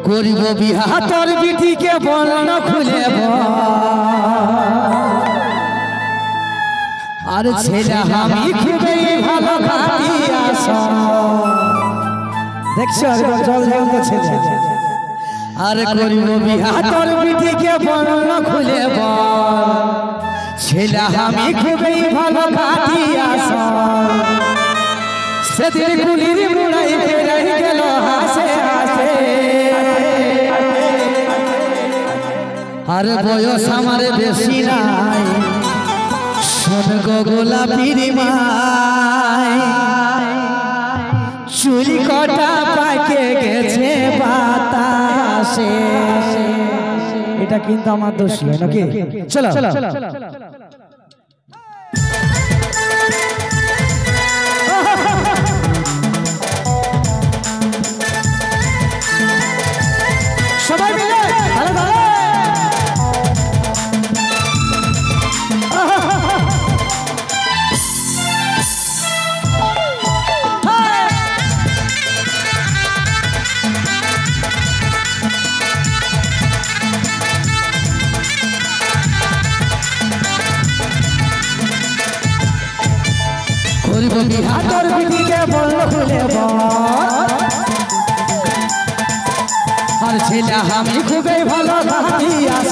করিব বিহা তোর বিটিকে বর্ণ খুলে আর ছেলে আমি খুবই ভালো খাটিয়াছ দেখছো জল জ্বলন্ত ছেলে আর করিব বিহা তোর বিটিকে বর্ণ খুলে ছেলে আমি খুবই ভালো খাটিয়াছ সেদিন কুলির মুড়াই ফেরাই গেল হাসে হাসে আর বয়স আমার বেশি নাই শোন গোলাপির মাই চুরি কটা পাকে গেছে বাতাসে এটা কিন্তু আমার দোষ নয় নাকি চলো সবাই মিলে ভালো ভালো করিব বিহা তোর বিটিকে বর্ণ খুলে আর ছেলে আমি খুবই ভালো খাটিয়াছ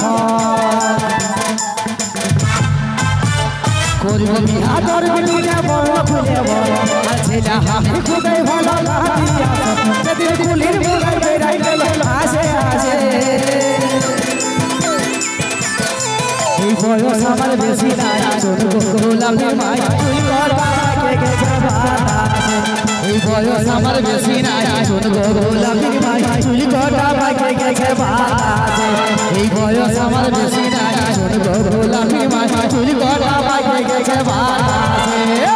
করিব বিহা তোর বিটিকে বর্ণ খুলে আর ছেলে আমি খুবই ভালো খাটিয়াছ সেদিন কুলির মুড়াই বেড়াই গেল হাসে হাসে এই বয়স আমার বেশি নাই ছোট গোলাপি মাই তুই কটা পাকে গেছে বাতাসে এই বয়স আমার বেশি নাই ছোট গোলাপি মাই তুই কটা পাকে গেছে বাতাসে এই বয়স আমার বেশি নাই ছোট গোলাপি মাই তুই কটা পাকে গেছে বাতাসে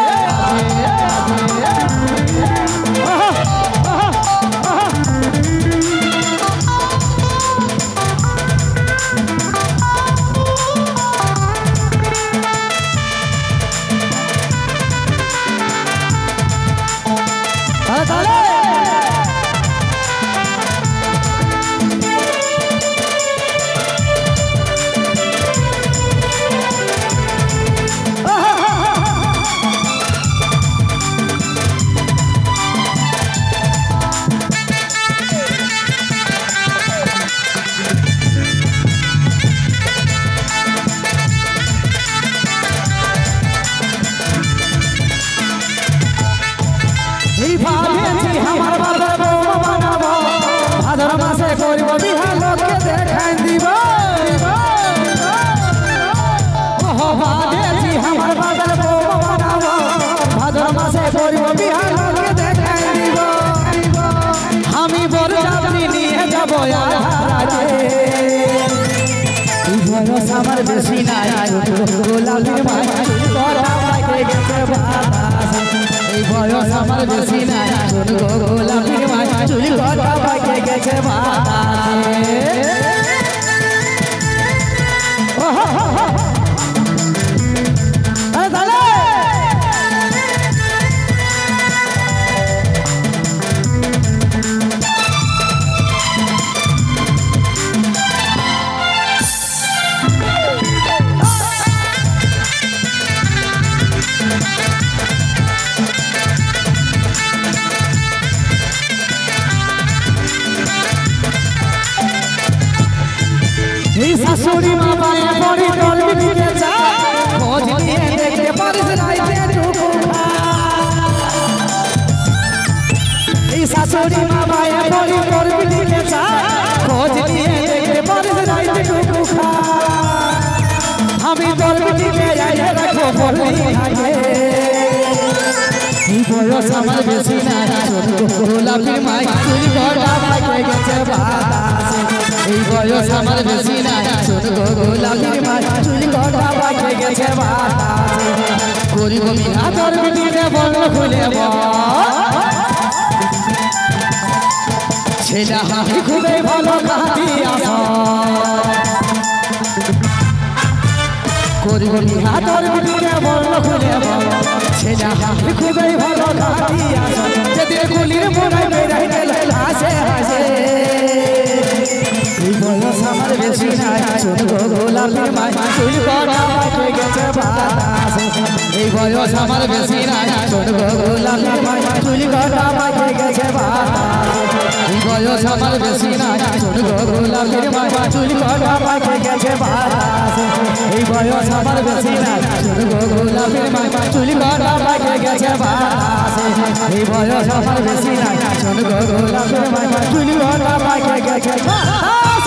আমার বেশি নাই গোলাপের মাই কটা পাকে গেছে বাতাসে এই বয়স আমার বেশি নাই গোলাপের মাই চুরি কটা পাকে গেছে বাতাসে শাশুড়ি মা পায়ে পড়ি তোর বিটিকে চায় খোঁজ নিয়ে দেখতে পারিস রাইতে টুকু এই শাশুড়ি মা পায়ে পড়ি তোর বিটিকে চায় খোঁজ নিয়ে দেখতে পারিস রাইতে টুকু আমি তোর বিটিকে আইয়ে রাখবো বললি আগে এই বয়স আমার বেশি না গোলাপের মাই চুরি কটা পাকে গেছে বাতাসে এই বয়স আমার বেশি না গোলাপের মাই চুরি কটা পাকে গেছে বাতাসে করিব বিহা তোর বিটিকে বর্ণ খুলে ছেলে আমি খুবই ভালো খাটিয়াছ করিব বিহা তোর বিটিকে বর্ণ খুলে ছেলে আমি খুবই ভালো খাটিয়াছ যেদিন কুলির মুড়াই বেড়াই গেল হাসে হাসে গোলাপের মাই চুল কটা পাকে গেছে বাতাসে এই বয়স আমার বেশি নাই শোন গো গোলাপের মাই চুল কটা পাকে গেছে বাতাসে এই বয়স আমার বেশি নাই শোন গো গোলাপের মাই চুল কটা পাকে গেছে বাতাসে এই বয়স আমার বেশি নাই শোন গো গোলাপের মাই চুল কটা পাকে গেছে বাতাসে এই বয়স আমার বেশি নাই শোন গো গোলাপের মাই চুল কটা পাকে গেছে বাতাসে